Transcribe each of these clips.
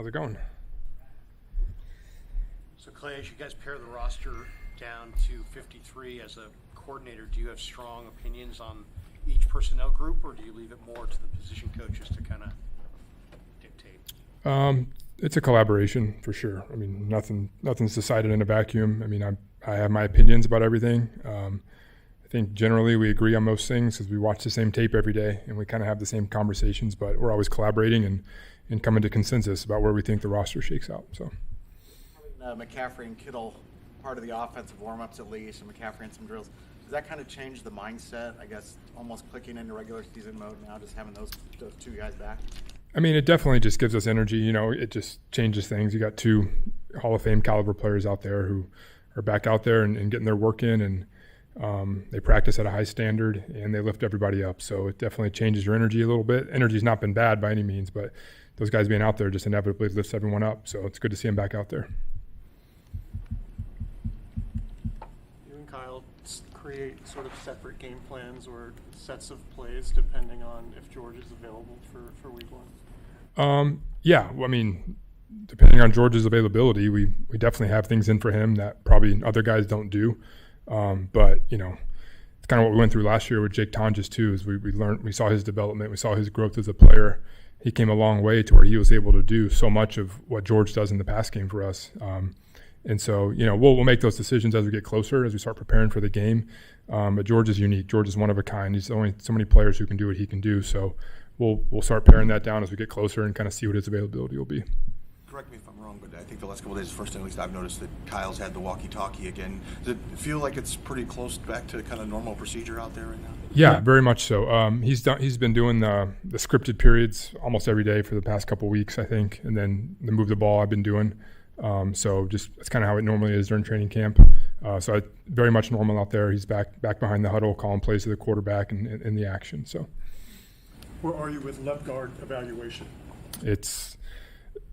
How's it going? So, Klay, as you guys pare the roster down to 53 as a coordinator, do you have strong opinions on each personnel group, or do you leave it more to the position coaches to kind of dictate? It's a collaboration for sure. I mean, nothing's decided in a vacuum. I mean, I have my opinions about everything. I think generally we agree on most things because we watch the same tape every day and we kind of have the same conversations, but we're always collaborating and coming to consensus about where we think the roster shakes out. So, McCaffrey and Kittle part of the offensive warm-ups at least, and McCaffrey and some drills. Does that kind of change the mindset, I guess, almost clicking into regular season mode now, just having those two guys back? I mean, it definitely just gives us energy. You know, it just changes things. You got two Hall of Fame caliber players out there who are back out there and getting their work in, and they practice at a high standard and they lift everybody up. So it definitely changes your energy a little bit. Energy's not been bad by any means, but those guys being out there just inevitably lifts everyone up. So it's good to see them back out there. You and Kyle create sort of separate game plans or sets of plays depending on if George is available for week one? Yeah, well, I mean, depending on George's availability, we definitely have things in for him that probably other guys don't do. But, you know, it's kind of what we went through last year with Jake Tonjes too, is we saw his development, we saw his growth as a player. He came a long way to where he was able to do so much of what George does in the pass game for us. And so, you know, we'll make those decisions as we get closer, as we start preparing for the game. But George is unique. George is one of a kind. There's only so many players who can do what he can do. So we'll start paring that down as we get closer and kind of see what his availability will be. Correct me if I'm wrong, but I think the last couple of days, first time at least I've noticed that Kyle's had the walkie-talkie again. Does it feel like it's pretty close back to kind of normal procedure out there right now? Yeah, very much so. He's been doing the scripted periods almost every day for the past couple of weeks, I think, and then the move the ball I've been doing. So just that's kind of how it normally is during training camp. So very much normal out there. He's back behind the huddle, calling plays to the quarterback and in the action. So Where are you with left guard evaluation? It's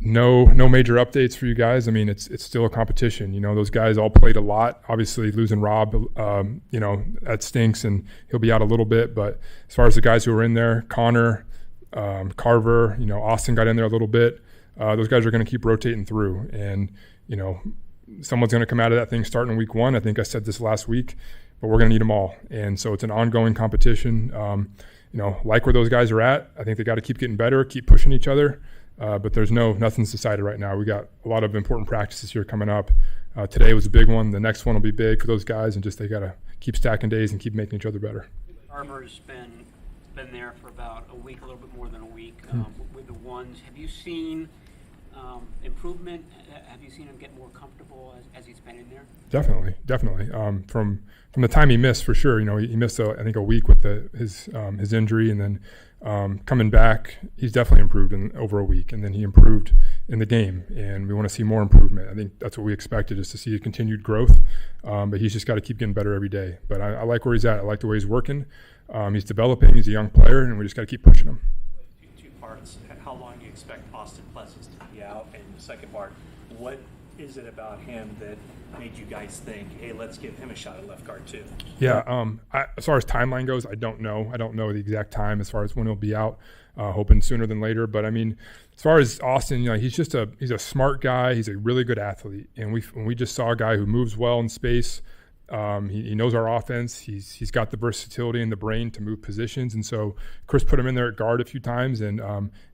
no major updates for you guys. I mean, it's still a competition. You know, those guys all played a lot. Obviously, losing Rob, you know, that stinks, and he'll be out a little bit. But as far as the guys who are in there, Connor, Carver, you know, Austin got in there a little bit. Those guys are going to keep rotating through, and you know, someone's going to come out of that thing starting in week one. I think I said this last week, but we're going to need them all, and so it's an ongoing competition. You know, like where those guys are at, I think they got to keep getting better, keep pushing each other. But there's nothing's decided right now. We got a lot of important practices here coming up. Today was a big one. The next one will be big for those guys, and just they got to keep stacking days and keep making each other better. Carver's been there for about a week, a little bit more than a week with the ones. Have you seen improvement? Have you seen him get more comfortable as he's been in there? Definitely. From the time he missed, for sure. You know, he missed I think a week with his injury, and then coming back, he's definitely improved in over a week, and then he improved in the game, and we want to see more improvement. I think that's what we expected, is to see a continued growth, but he's just got to keep getting better every day. But I like where he's at. I like the way he's working. He's developing. He's a young player, and we just got to keep pushing him. Two parts. How long do you expect Austin Pleasants to be out? And the second part, what is it about him that made you guys think, hey, let's give him a shot at left guard too? Yeah, as far as timeline goes, I don't know. I don't know the exact time as far as when he'll be out. Hoping sooner than later. But I mean, as far as Austin, you know, he's a smart guy. He's a really good athlete, and we just saw a guy who moves well in space. He knows our offense. He's got the versatility and the brain to move positions. And so Chris put him in there at guard a few times, and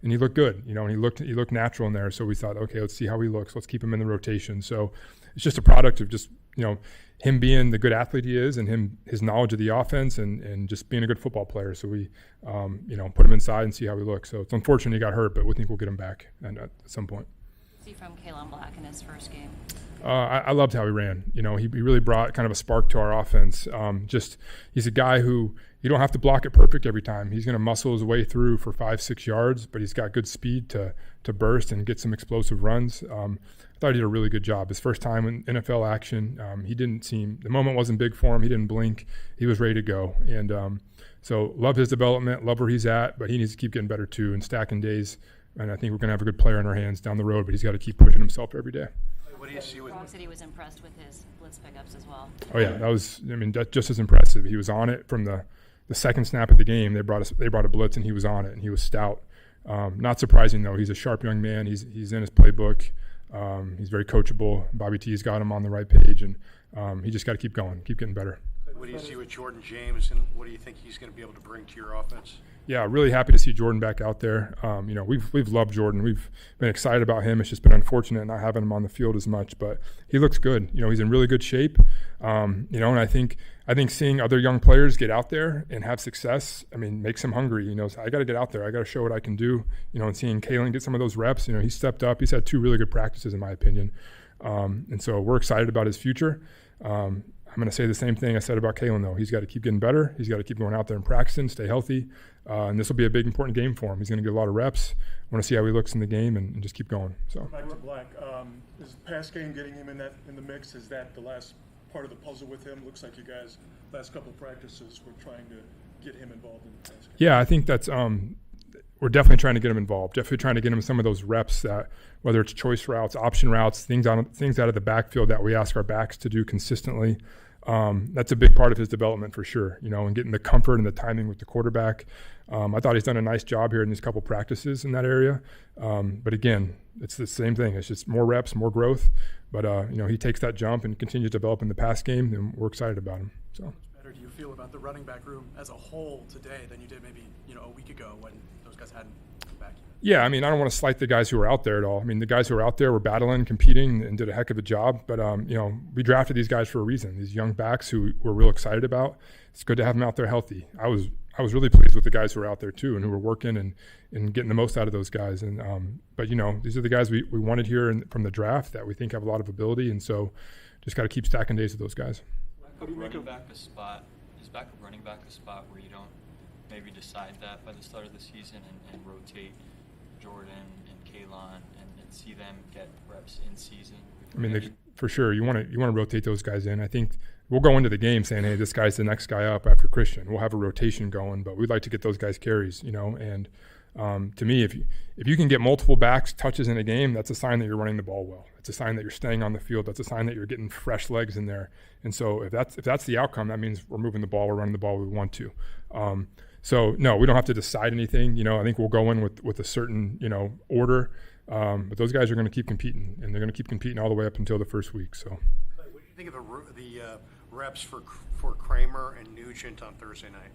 he looked good. You know, and he looked natural in there. So we thought, okay, let's see how he looks. Let's keep him in the rotation. So it's just a product of just, you know, him being the good athlete he is, and his knowledge of the offense, and just being a good football player. So we, you know, put him inside and see how he looks. So it's unfortunate he got hurt, but we think we'll get him back at some point. See from Kalen Black in his first game. I loved how he ran. You know, he really brought kind of a spark to our offense. He's a guy who you don't have to block it perfect every time. He's going to muscle his way through for 5-6 yards, but he's got good speed to burst and get some explosive runs. I thought he did a really good job. His first time in NFL action, the moment wasn't big for him. He didn't blink. He was ready to go. And so love his development, love where he's at, but he needs to keep getting better too and stacking days. And I think we're going to have a good player in our hands down the road, but he's got to keep pushing himself every day. What do you see with Frank said he was impressed with his blitz pickups as well. Oh yeah, that's just as impressive. He was on it from the second snap of the game. They brought a blitz, and he was on it, and he was stout. Not surprising though. He's a sharp young man. He's in his playbook. He's very coachable. Bobby T's got him on the right page, and he just got to keep going, keep getting better. What do you see with Jordan James, and what do you think he's going to be able to bring to your offense? Yeah, really happy to see Jordan back out there. We've loved Jordan. We've been excited about him. It's just been unfortunate not having him on the field as much, but he looks good. He's in really good shape. And I think seeing other young players get out there and have success, makes him hungry. So I got to get out there. I got to show what I can do. And seeing Kalen get some of those reps, he stepped up. He's had 2 really good practices, in my opinion. And so we're excited about his future. I'm going to say the same thing I said about Kalen, though. He's got to keep getting better. He's got to keep going out there and practicing, stay healthy. And this will be a big, important game for him. He's going to get a lot of reps. I want to see how he looks in the game and just keep going. So Back to Black. Is the pass game getting him in the mix? Is that the last part of the puzzle with him? Looks like you guys, last couple of practices, were trying to get him involved in the pass game. Yeah, I think that's we're definitely trying to get him involved. Definitely trying to get him some of those reps that, whether it's choice routes, option routes, things out of the backfield that we ask our backs to do consistently. That's a big part of his development for sure, and getting the comfort and the timing with the quarterback. I thought he's done a nice job here in these couple practices in that area. But again, it's the same thing. It's just more reps, more growth. But, he takes that jump and continues to develop in the pass game, and we're excited about him. So. How much better do you feel about the running back room as a whole today than you did maybe a week ago when those guys hadn't come back yet? Yeah, I don't want to slight the guys who were out there at all. The guys who were out there were battling, competing, and did a heck of a job. But, we drafted these guys for a reason, these young backs who we're real excited about. It's good to have them out there healthy. I was really pleased with the guys who were out there, too, and who were working and getting the most out of those guys. And but, these are the guys we wanted here from the draft that we think have a lot of ability. And so just got to keep stacking days with those guys. Is running back a spot where you don't maybe decide that by the start of the season and rotate Jordan and Kalon and see them get reps in season? For sure, you want to rotate those guys in. I think we'll go into the game saying, hey, this guy's the next guy up after Christian. We'll have a rotation going, but we'd like to get those guys carries, And to me, if you can get multiple backs touches in a game, that's a sign that you're running the ball well. It's a sign that you're staying on the field. That's a sign that you're getting fresh legs in there. And so if that's the outcome, that means we're moving the ball, we're running the ball we want to. So no, we don't have to decide anything. I think we'll go in with a certain order. But those guys are going to keep competing, and they're going to keep competing all the way up until the first week. So, What do you think of the reps for Kramer and Nugent on Thursday night?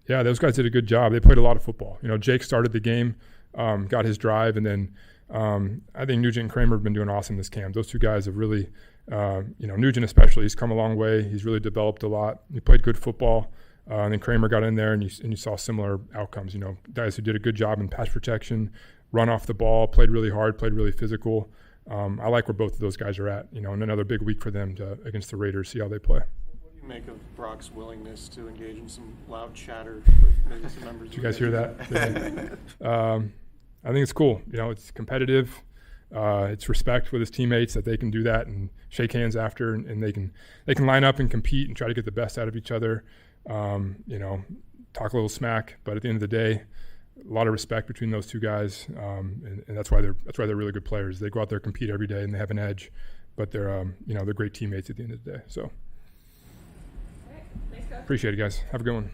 Yeah, those guys did a good job. They played a lot of football. Jake started the game, got his drive, and then I think Nugent and Kramer have been doing awesome this camp. Those 2 guys have really, Nugent especially, he's come a long way. He's really developed a lot. He played good football. And then Kramer got in there, and you saw similar outcomes. Guys who did a good job in pass protection, run off the ball, played really hard, played really physical. I like where both of those guys are at. And another big week for them against the Raiders. See how they play. What do you make of Brock's willingness to engage in some loud chatter with maybe some members? Did you guys hear that? I think it's cool. It's competitive. It's respect with his teammates that they can do that and shake hands after, and they can line up and compete and try to get the best out of each other. Talk a little smack, but at the end of the day, a lot of respect between those 2 guys, and that's why they're really good players. They go out there, compete every day, and they have an edge, but they're great teammates at the end of the day. So, appreciate it, guys. Have a good one.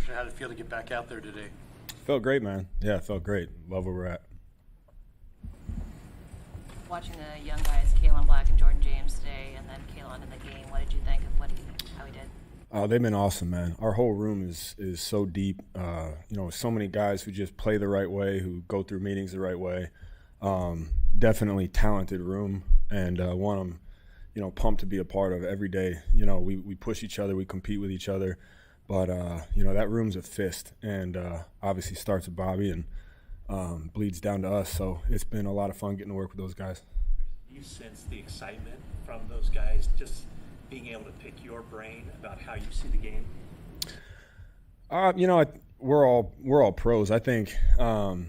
question. How did it feel to get back out there today? Felt great, man. Yeah, it felt great. Love where we're at. Watching the young guys, Kalen Black and Jordan James today, and then Kalen in the game, what did you think of how he did? They've been awesome, man. Our whole room is so deep. So many guys who just play the right way, who go through meetings the right way. Definitely talented room, and one I'm, pumped to be a part of every day. We push each other, we compete with each other, but that room's a fist, and obviously starts with Bobby and bleeds down to us. So it's been a lot of fun getting to work with those guys. You sense the excitement from those guys, just being able to pick your brain about how you see the game? We're all pros. I think, and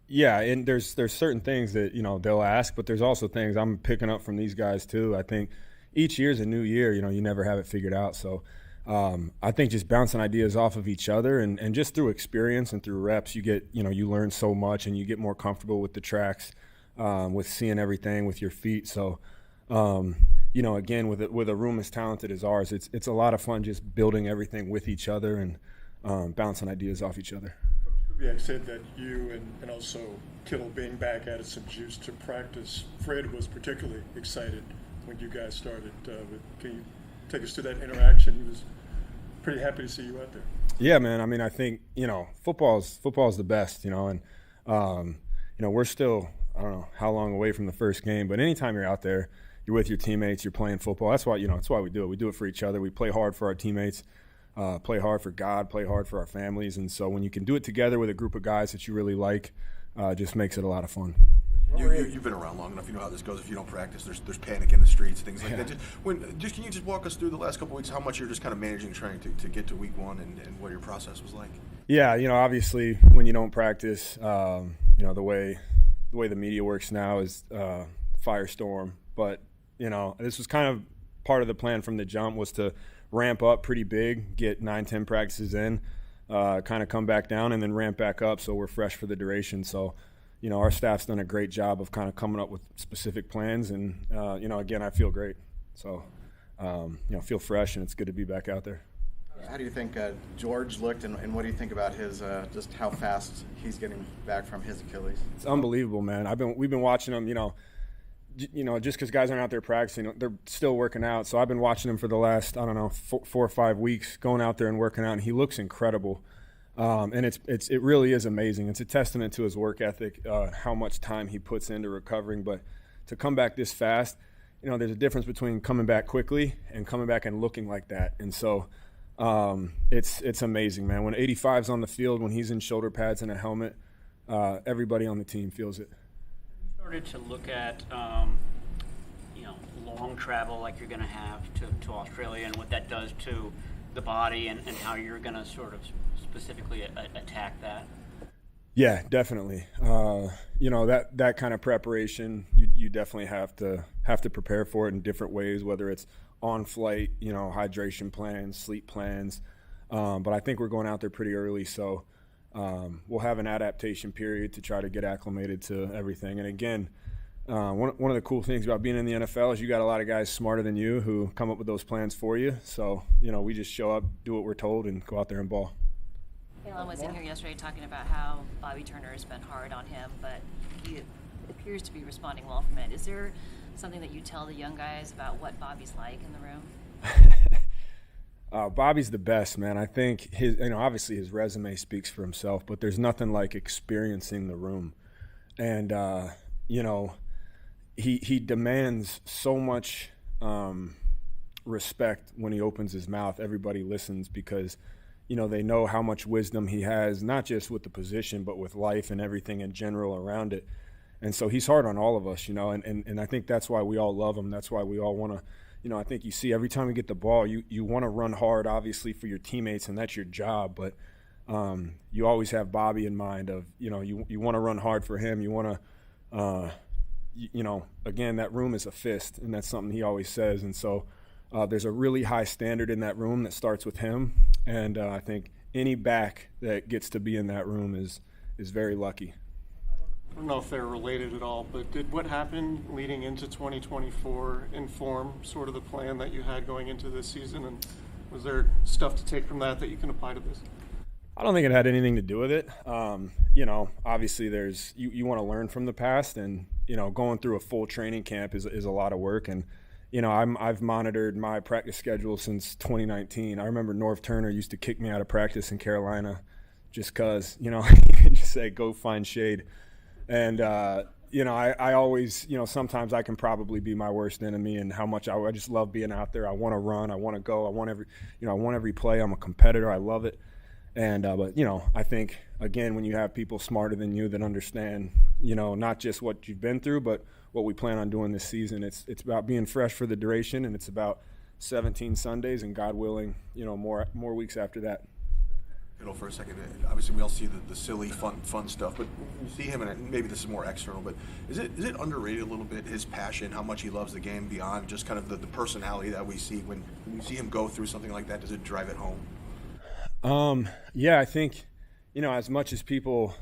there's certain things that they'll ask, but there's also things I'm picking up from these guys too. I think each year's a new year. You never have it figured out. So I think just bouncing ideas off of each other and just through experience and through reps, you get you learn so much and you get more comfortable with the tracks, with seeing everything with your feet. So. Again, with a room as talented as ours, it's a lot of fun just building everything with each other and bouncing ideas off each other. Kubiak said that you and also Kittle being back added some juice to practice. Fred was particularly excited when you guys started. Can you take us to that interaction? He was pretty happy to see you out there. Yeah, man. I mean, I think football's the best. And we're still, I don't know how long away from the first game, but anytime you're out there, you're with your teammates, you're playing football. That's why that's why we do it. We do it for each other. We play hard for our teammates, play hard for God, play hard for our families. And so when you can do it together with a group of guys that you really like, it just makes it a lot of fun. You've been around long enough. You know how this goes. If you don't practice, there's panic in the streets, things like that. Can you just walk us through the last couple of weeks, how much you're just kind of managing, trying to get to week one, and what your process was like? Yeah, obviously when you don't practice, the way the media works now is firestorm. But this was kind of part of the plan from the jump, was to ramp up pretty big, get 9-10 practices in, kind of come back down, and then ramp back up so we're fresh for the duration. So, our staff's done a great job of kind of coming up with specific plans. And, again, I feel great. So, feel fresh, and it's good to be back out there. How do you think George looked, and what do you think about his just how fast he's getting back from his Achilles? It's unbelievable, man. We've been watching him, just because guys aren't out there practicing, they're still working out. So I've been watching him for the last, 4 or 5 weeks, going out there and working out, and he looks incredible. And it really is amazing. It's a testament to his work ethic, how much time he puts into recovering. But to come back this fast, there's a difference between coming back quickly and coming back and looking like that. And so it's amazing, man. When 85's on the field, when he's in shoulder pads and a helmet, everybody on the team feels it. Started to look at long travel like you're going to have to Australia, and what that does to the body, and how you're going to sort of specifically attack that? Yeah, definitely. That kind of preparation, you definitely have to prepare for it in different ways, whether it's on flight, hydration plans, sleep plans. But I think we're going out there pretty early, so we'll have an adaptation period to try to get acclimated to everything. And again, one of the cool things about being in the NFL is you got a lot of guys smarter than you who come up with those plans for you. So, we just show up, do what we're told, and go out there and ball. Kalen was in here yesterday talking about how Bobby Turner has been hard on him, but he appears to be responding well from it. Is there something that you tell the young guys about what Bobby's like in the room? Bobby's the best, man. I think obviously his resume speaks for himself, but there's nothing like experiencing the room. And, he demands so much respect when he opens his mouth. Everybody listens because, they know how much wisdom he has, not just with the position, but with life and everything in general around it. And so he's hard on all of us, and I think that's why we all love him. That's why we all want to, I think you see every time we get the ball, you want to run hard, obviously, for your teammates, and that's your job. But you always have Bobby in mind of, you want to run hard for him. You want to, again, that room is a fist, and that's something he always says. And so there's a really high standard in that room that starts with him. And I think any back that gets to be in that room is very lucky. I don't know if they're related at all, but did what happened leading into 2024 inform sort of the plan that you had going into this season? And Was there stuff to take from that you can apply to this? I don't think it had anything to do with it. Obviously there's you want to learn from the past, and going through a full training camp is a lot of work. And I've monitored my practice schedule since 2019. I remember Norv Turner used to kick me out of practice in Carolina just because he could just say go find shade. And I always sometimes I can probably be my worst enemy, and how much I just love being out there. I want to run, I want to go, I want every play. I'm a competitor. I love it. And but I think again, when you have people smarter than you that understand not just what you've been through, but what we plan on doing this season, it's about being fresh for the duration, and it's about 17 Sundays and God willing more weeks after that. For a second, obviously we all see the silly fun stuff, but you see him, and maybe this is more external, but is it underrated a little bit, his passion, how much he loves the game beyond just kind of the personality that we see when you see him go through something like that? Does it drive it home? Yeah, I think, as much as people,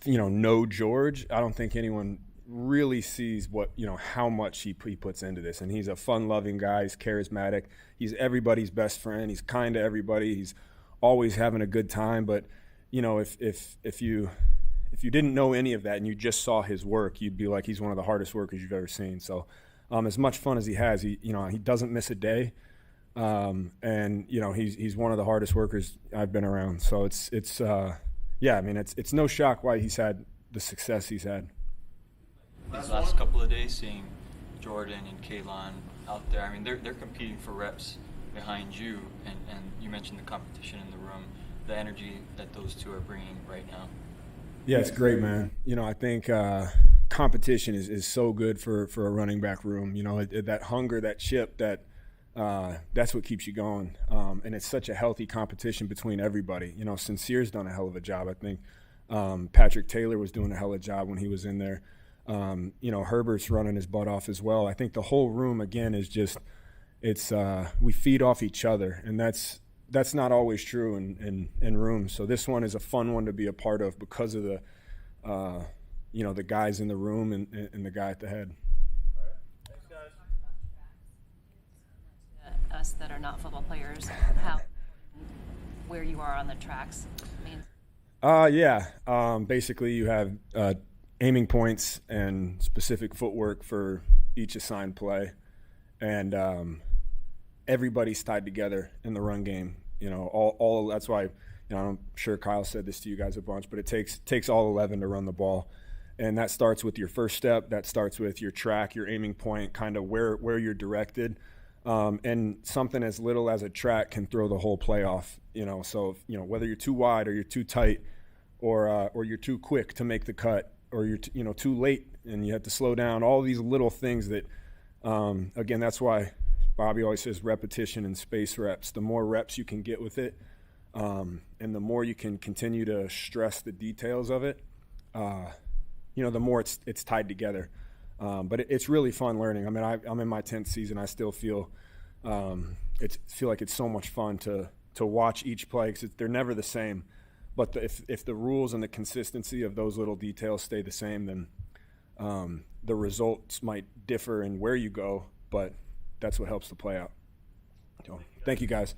know George, I don't think anyone really sees what, how much he puts into this. And he's a fun-loving guy. He's charismatic. He's everybody's best friend. He's kind to everybody. He's always having a good time. But, if you didn't know any of that and you just saw his work, you'd be like, he's one of the hardest workers you've ever seen. So, as much fun as he has, he doesn't miss a day. And he's one of the hardest workers I've been around. So it's no shock why he's had the success he's had. These last couple of days, seeing Jordan and Kaylon out there, I mean, they're competing for reps behind you, and you mentioned the competition in the room, the energy that those two are bringing right now. Yeah, it's great, man. I think competition is so good for a running back room. That hunger, that chip, that's what keeps you going. And it's such a healthy competition between everybody. Sincere's done a hell of a job. I think Patrick Taylor was doing a hell of a job when he was in there. Herbert's running his butt off as well. I think the whole room, again, is just we feed off each other, and that's not always true in rooms. So this one is a fun one to be a part of because of the guys in the room and the guy at the head. Us that are not football players, where you are on the tracks means? Basically you have aiming points and specific footwork for each assigned play, and everybody's tied together in the run game. All that's why I'm sure Kyle said this to you guys a bunch, but it takes all 11 to run the ball. And that starts with your first step, that starts with your track, your aiming point, kind of where you're directed. And something as little as a track can throw the whole play off, So, whether you're too wide or you're too tight, or you're too quick to make the cut, or you're too late and you have to slow down. All these little things that, again, that's why Bobby always says repetition and space reps. The more reps you can get with it, and the more you can continue to stress the details of it, the more it's tied together. But it's really fun learning. I mean, I'm in my 10th season. I still feel like it's so much fun to watch each play, because they're never the same. But if the rules and the consistency of those little details stay the same, then the results might differ in where you go, but that's what helps the play out. So, thank you, guys.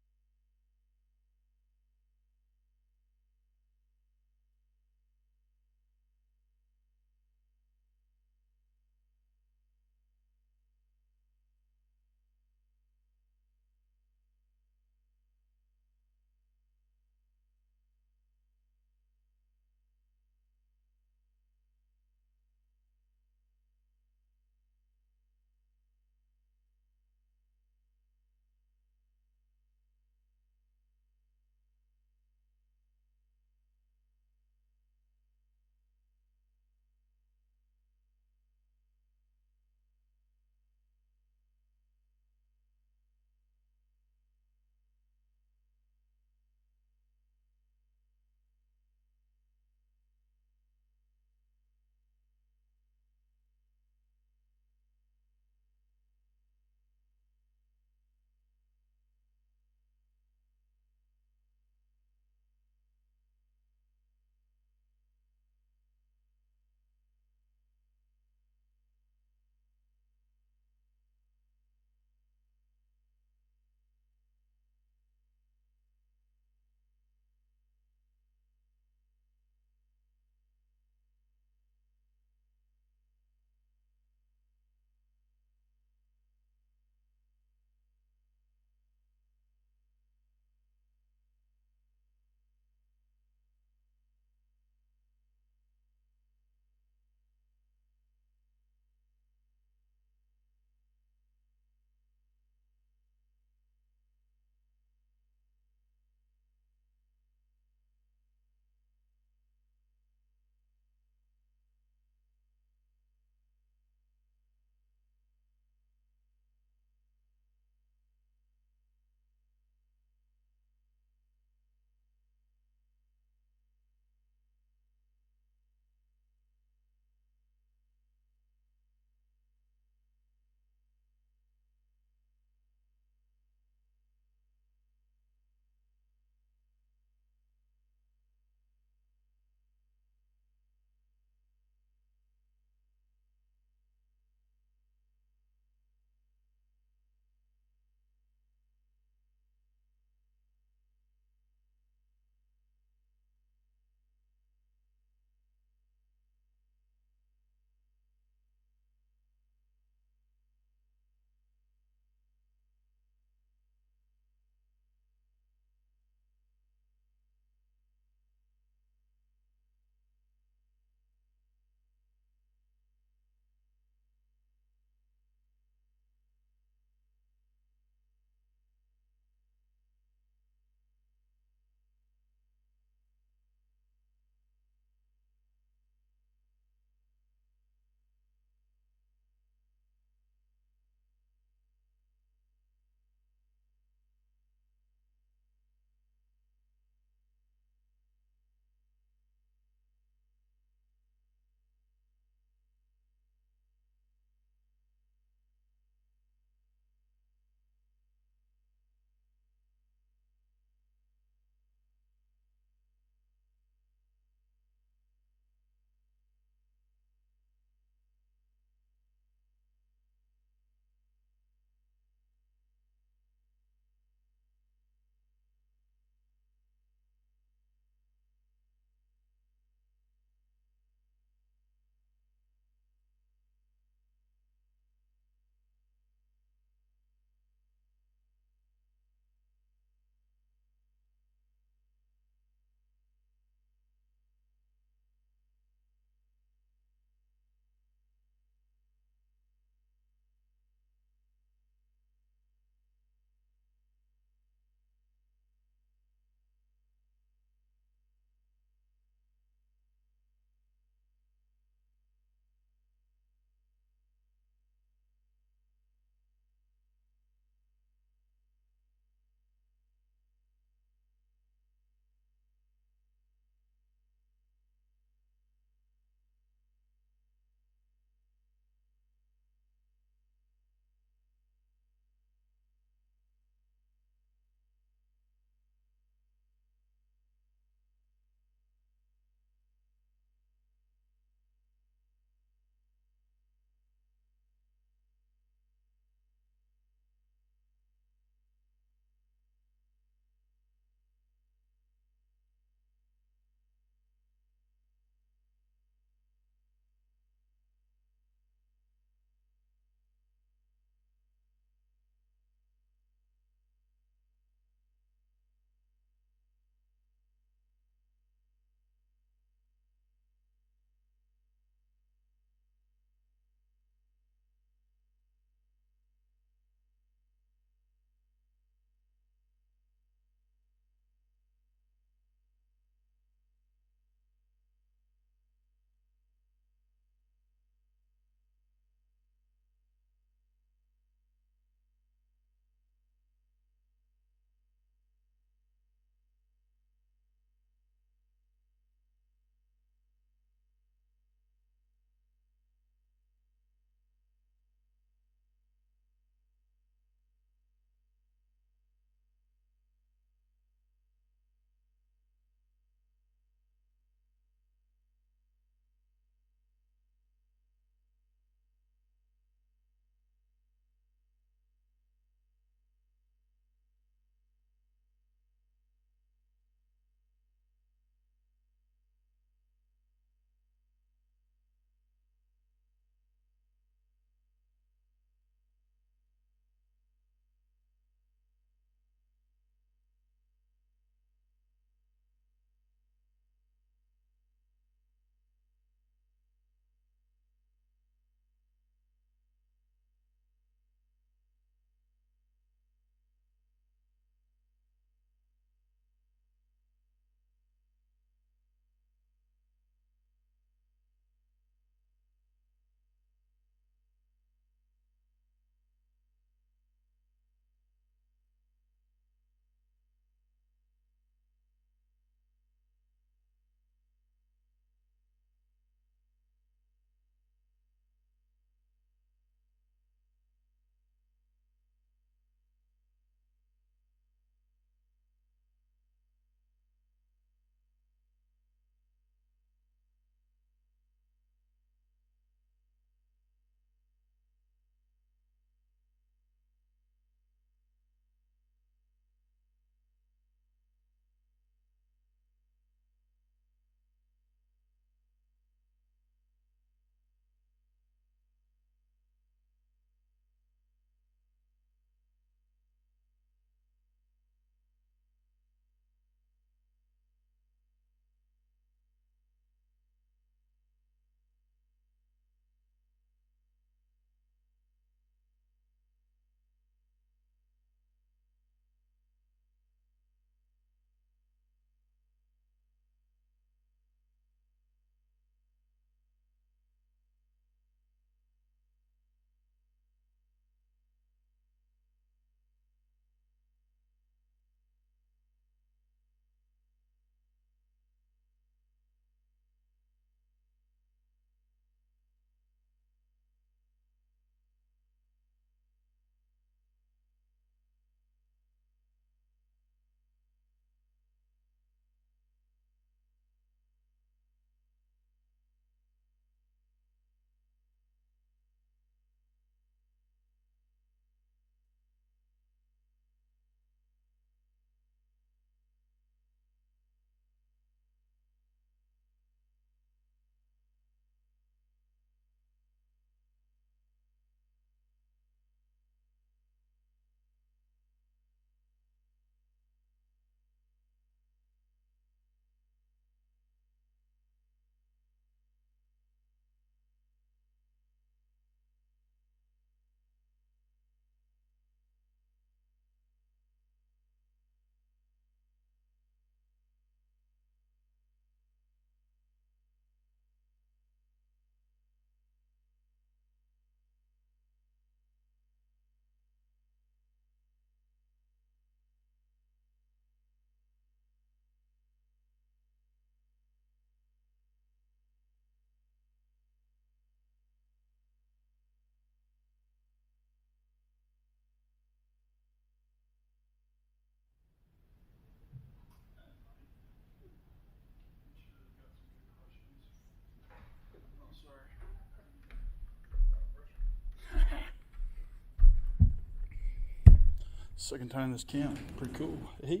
Second time this camp. Pretty cool. Hey.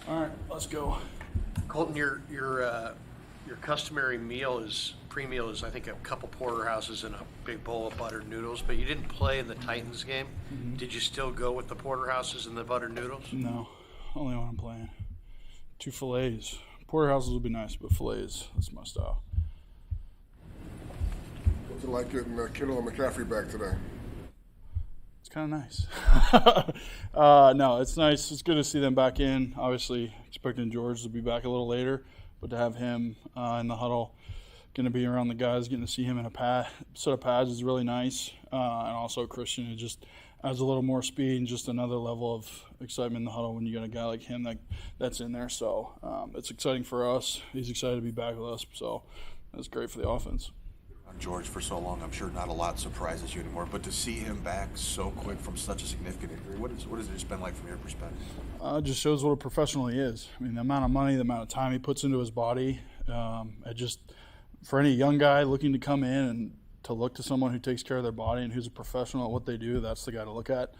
All right, let's go. Colton, your customary pre-meal is I think a couple porterhouses and a big bowl of buttered noodles, but you didn't play in the Titans game. Mm-hmm. Did you still go with the porterhouses and the buttered noodles? No, only when I'm playing. 2 fillets. Porterhouses would be nice, but fillets, that's my style. What's it like getting Kittle and McCaffrey back today? It's kind of nice. No, it's nice. It's good to see them back in. Obviously, expecting George to be back a little later, but to have him in the huddle, going to be around the guys, getting to see him in a set of pads is really nice. And also Christian, it just adds a little more speed and just another level of excitement in the huddle when you got a guy like him that's in there. So it's exciting for us. He's excited to be back with us. So that's great for the offense. George for so long, I'm sure not a lot surprises you anymore, but to see him back so quick from such a significant injury, what has it just been like from your perspective? It just shows what a professional he is. I mean, the amount of money, the amount of time he puts into his body, for any young guy looking to come in and to look to someone who takes care of their body and who's a professional at what they do, that's the guy to look at.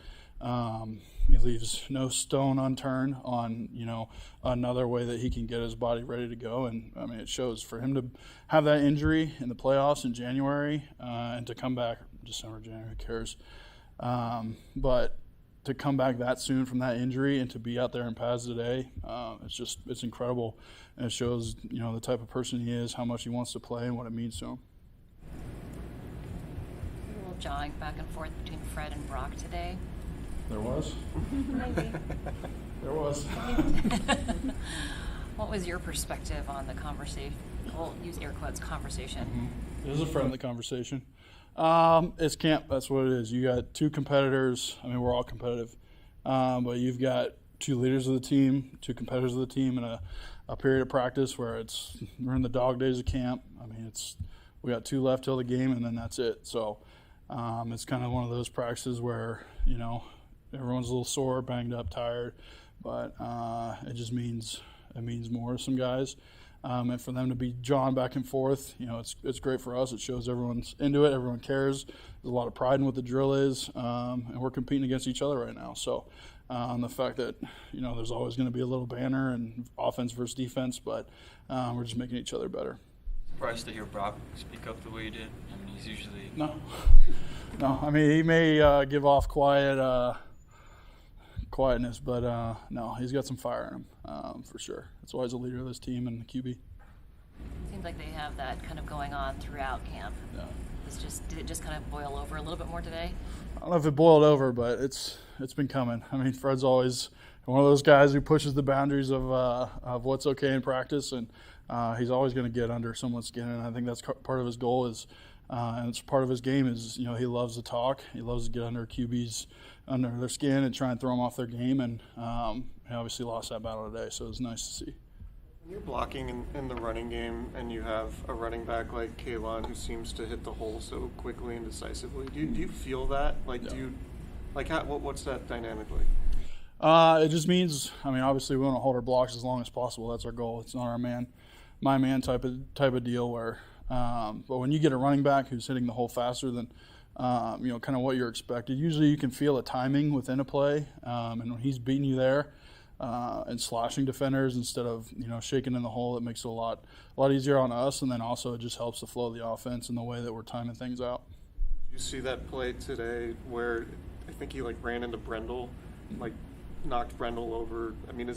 He leaves no stone unturned on, another way that he can get his body ready to go. And, I mean, it shows for him to have that injury in the playoffs in January and to come back December, January, who cares? But to come back that soon from that injury and to be out there in pads today, it's incredible. And it shows, the type of person he is, how much he wants to play and what it means to him. A little jawing back and forth between Fred and Brock today. There was? Maybe. There was. What was your perspective on the conversation? We'll use air quotes, conversation. It was a friendly conversation. It's camp. That's what it is. You got 2 competitors. I mean, we're all competitive. But you've got 2 leaders of the team, 2 competitors of the team in a period of practice where we're in the dog days of camp. I mean, we got 2 left till the game, and then that's it. So it's kind of one of those practices where, everyone's a little sore, banged up, tired, but it just means more to some guys. And for them to be jawing back and forth, it's great for us. It shows everyone's into it, everyone cares. There's a lot of pride in what the drill is, and we're competing against each other right now. So the fact that, there's always going to be a little banner and offense versus defense, but we're just making each other better. Surprised to hear Brock speak up the way he did. I mean, he's usually... No. I mean, he may give off quietness, but no, he's got some fire in him for sure. That's why he's a leader of this team and the QB. Seems like they have that kind of going on throughout camp. Yeah. Did it just kind of boil over a little bit more today? I don't know if it boiled over, but it's been coming. I mean, Fred's always one of those guys who pushes the boundaries of what's okay in practice, and he's always going to get under someone's skin, and I think that's part of his goal is. And it's part of his game is, he loves to talk. He loves to get under QBs, under their skin and try and throw them off their game. And he obviously lost that battle today, so it was nice to see. When you're blocking in the running game and you have a running back like Kaylon who seems to hit the hole so quickly and decisively, do you feel that? What's that dynamic like? It just means, obviously we want to hold our blocks as long as possible. That's our goal. It's not my man type of deal where. But when you get a running back who's hitting the hole faster than, kind of what you're expected, usually you can feel a timing within a play. And when he's beating you there and slashing defenders instead of, shaking in the hole, it makes it a lot easier on us. And then also it just helps the flow of the offense and the way that we're timing things out. You see that play today where I think he ran into Brendel, knocked Brendel over. I mean,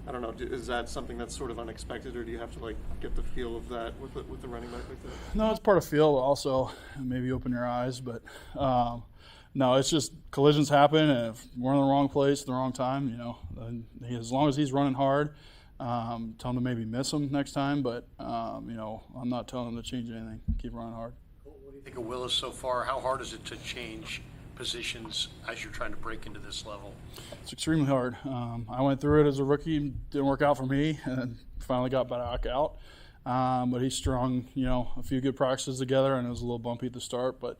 I don't know, is that something that's sort of unexpected, or do you have to get the feel of that with the running back like that? No, it's part of feel, but also maybe open your eyes. But no, it's just collisions happen, and if we're in the wrong place at the wrong time, as long as he's running hard, tell him to maybe miss him next time. But I'm not telling him to change anything. Keep running hard. What do you think of Willis so far? How hard is it to change positions as you're trying to break into this level? It's extremely hard. I went through it as a rookie, didn't work out for me, and finally got back out. But he strung, a few good practices together, and it was a little bumpy at the start, but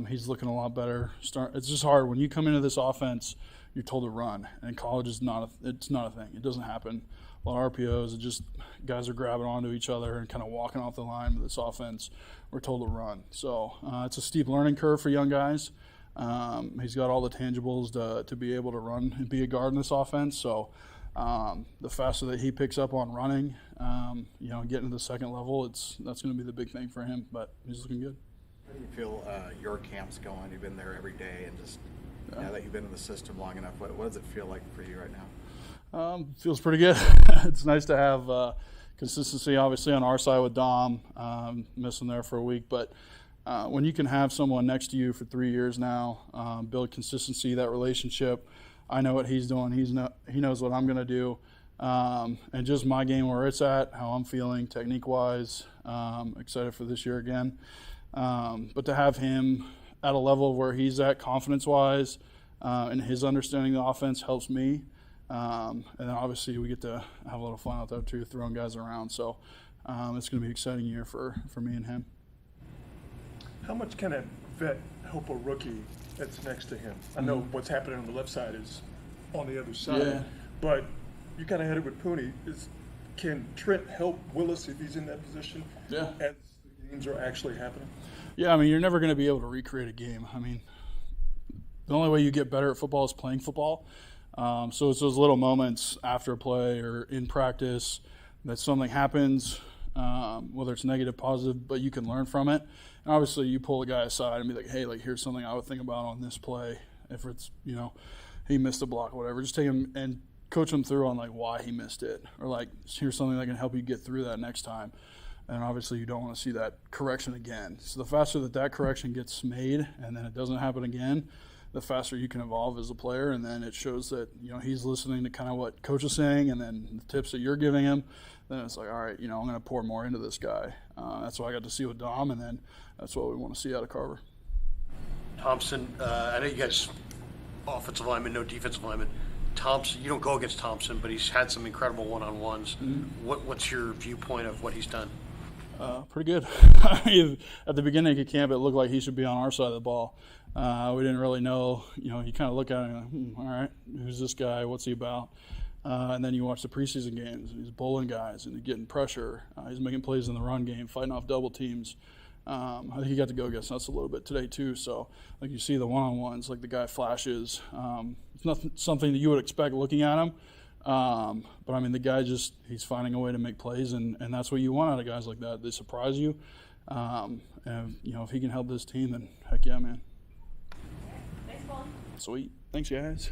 he's looking a lot better. It's just hard. When you come into this offense, you're told to run, and college is not a thing. It doesn't happen. A lot of RPOs, guys are grabbing onto each other and kind of walking off the line. But this offense, we're told to run. So it's a steep learning curve for young guys. He's got all the tangibles to be able to run and be a guard in this offense. So the faster that he picks up on running, getting to the second level, that's going to be the big thing for him. But he's looking good. How do you feel your camp's going? You've been there every day, and just now that you've been in the system long enough, what does it feel like for you right now? Feels pretty good. It's nice to have consistency, obviously, on our side with Dom, missing there for a week. But when you can have someone next to you for 3 years now, build consistency, that relationship, I know what he's doing. He knows what I'm going to do. And just my game where it's at, how I'm feeling technique-wise, excited for this year again. But to have him at a level where he's at confidence-wise and his understanding of the offense helps me. And then obviously we get to have a little fun out there too, throwing guys around. So it's going to be an exciting year for me and him. How much can a vet help a rookie that's next to him? I know what's happening on the left side is on the other side, but you kind of had it with Pooney. Can Trent help Willis if he's in that position as the games are actually happening? Yeah, I mean, you're never going to be able to recreate a game. I mean, the only way you get better at football is playing football. So it's those little moments after a play or in practice that something happens, whether it's negative, positive, but you can learn from it. And obviously, you pull the guy aside and be like, hey, here's something I would think about on this play. If it's, he missed a block or whatever, just take him and coach him through on, why he missed it. Or, here's something that can help you get through that next time. And obviously, you don't want to see that correction again. So the faster that correction gets made and then it doesn't happen again, the faster you can evolve as a player, and then it shows that he's listening to kind of what coach is saying, and then the tips that you're giving him. Then it's like, all right, I'm going to pour more into this guy. That's what I got to see with Dom, and then that's what we want to see out of Carver. Thompson, I know you guys offensive lineman, no defensive lineman. Thompson, you don't go against Thompson, but he's had some incredible one-on-ones. What's your viewpoint of what he's done? Pretty good. I mean, at the beginning of camp, it looked like he should be on our side of the ball. We didn't really know. You kind of look at him all right, who's this guy? What's he about? And then you watch the preseason games. He's bowling guys and he's getting pressure. He's making plays in the run game, fighting off double teams. I think he got to go against us a little bit today too. So, you see the one-on-ones, the guy flashes. It's not something that you would expect looking at him. But, I mean, the guy he's finding a way to make plays, and that's what you want out of guys like that. They surprise you. And, if he can help this team, then heck yeah, man. Thanks, Paul. Sweet. Thanks, guys.